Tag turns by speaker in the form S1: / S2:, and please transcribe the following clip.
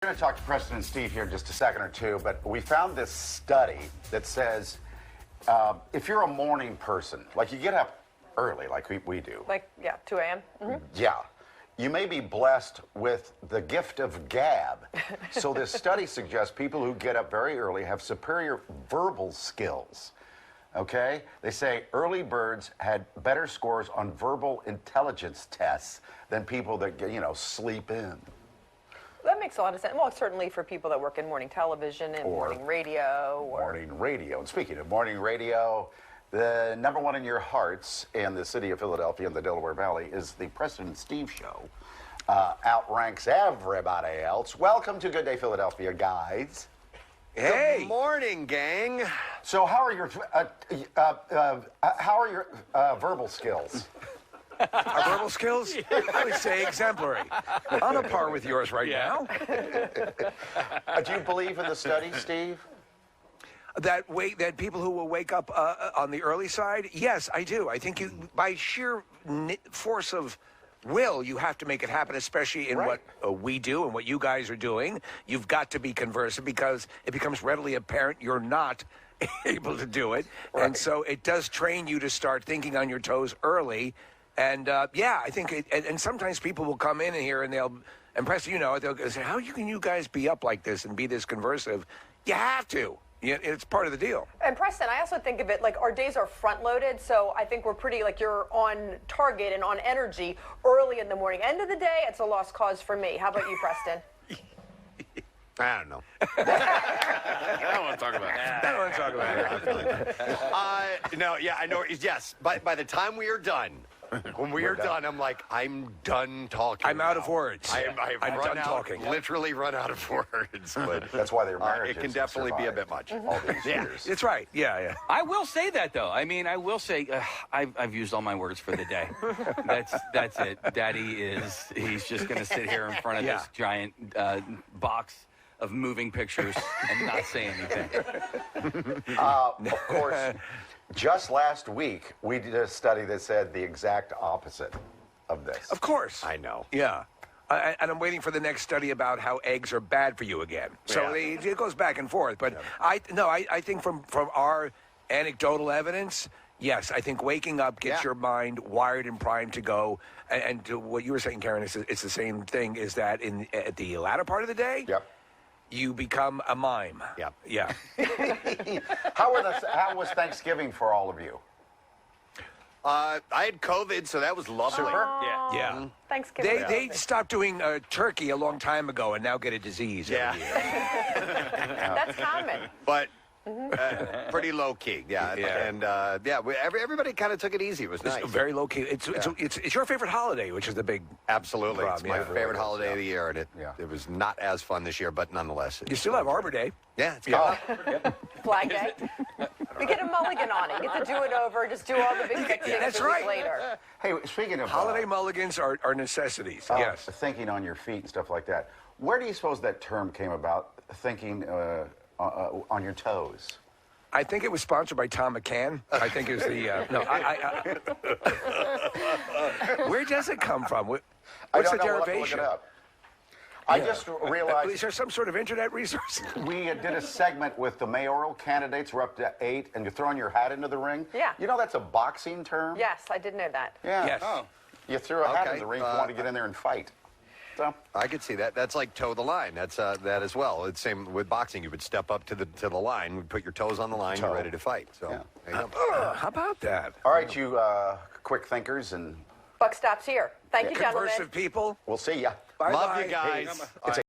S1: We're going to talk to Preston Steve here in just a second or two, but we found this study that says if you're a morning person, like you get up early like we do.
S2: Like, yeah, 2 a.m. Mm-hmm.
S1: Yeah. You may be blessed with the gift of gab. So this study suggests people who get up very early have superior verbal skills. Okay? They say early birds had better scores on verbal intelligence tests than people that, sleep in.
S2: That makes a lot of sense. Well, certainly for people that work in morning television and morning radio.
S1: Morning radio. And speaking of morning radio, the number one in your hearts in the city of Philadelphia and the Delaware Valley is the Preston Steve Show. Outranks everybody else. Welcome to Good Day Philadelphia, guys.
S3: Hey. Good morning, gang.
S1: So how are your verbal skills?
S3: Our verbal skills? I would say exemplary. On a par with yours right now.
S1: Do you believe in the study, Steve?
S3: That people who will wake up on the early side? Yes, I do. I think by sheer force of will, you have to make it happen, especially in what we do and what you guys are doing. You've got to be conversant because it becomes readily apparent you're not able to do it. Right. And so it does train you to start thinking on your toes early. And, I think, and sometimes people will come in here and they'll say, how can you guys be up like this and be this conversive? You have to. It's part of the deal.
S2: And Preston, I also think of it like our days are front-loaded, so I think we're pretty, like, you're on target and on energy early in the morning. End of the day, it's a lost cause for me. How about you, Preston?
S4: I don't know.
S5: I don't want to talk about that.
S3: I don't want to talk about it.
S4: No, yeah, I know. Yes, by the time we are done, when we are done, I'm like, I'm done talking.
S3: I'm out of words.
S4: I'm
S3: done talking.
S4: Literally run out of words. But
S1: that's why their marriages
S4: it can definitely be a bit much.
S1: All these years.
S3: It's right. Yeah.
S5: I will say that, though. I mean, I will say I've used all my words for the day. That's it. Daddy he's just going to sit here in front of this giant box of moving pictures and not say anything.
S1: Of course, just last week, we did a study that said the exact opposite of this.
S3: Of course.
S4: I know.
S3: Yeah. And I'm waiting for the next study about how eggs are bad for you again. So it goes back and forth. But I think from our anecdotal evidence, yes, I think waking up gets your mind wired and primed to go. And to what you were saying, Karen, it's the same thing, is that at the latter part of the day, you become a mime.
S4: Yep.
S3: Yeah.
S1: How was Thanksgiving for all of you?
S4: I had COVID, so that was lovely.
S1: Super.
S3: Yeah.
S2: Thanksgiving.
S3: They stopped doing turkey a long time ago and now get a disease every year.
S2: That's common.
S4: But pretty low key, and everybody kind of took it easy. It was nice.
S3: It's very low key. It's your favorite holiday, which is the big
S4: absolutely.
S3: problem.
S4: It's my favorite holiday of the year, and it was not as fun this year, but nonetheless.
S3: You still have Arbor Day.
S4: Yeah, it's
S2: Flag Day. We get a mulligan on it. You get to do it over. Just do all the big things
S3: That's
S2: a
S3: right.
S2: week later.
S1: Hey, speaking of
S3: holiday mulligans are necessities. Yes.
S1: Thinking on your feet and stuff like that. Where do you suppose that term came about? Thinking on your toes.
S3: I think it was sponsored by Tom McCann. I think it was the where does it come from? What's the derivation?
S1: Look it up. I just realized.
S3: Is there some sort of internet resource?
S1: We did a segment with the mayoral candidates. We're up to 8, and you're throwing your hat into the ring.
S2: Yeah.
S1: You know that's a boxing term.
S2: Yes, I did know that.
S1: Yeah.
S3: Yes.
S1: Oh. You threw a hat in the ring. You want to get in there and fight. So
S4: I could see that. That's like toe the line. That's that as well. It's same with boxing. You would step up to the line, would put your toes on the line, you're ready to fight. So
S3: how about that?
S1: All right, you quick thinkers and
S2: Buck stops here. Thank you, gentlemen.
S3: Conversive people.
S1: We'll see ya.
S3: Bye-bye.
S4: Love you guys.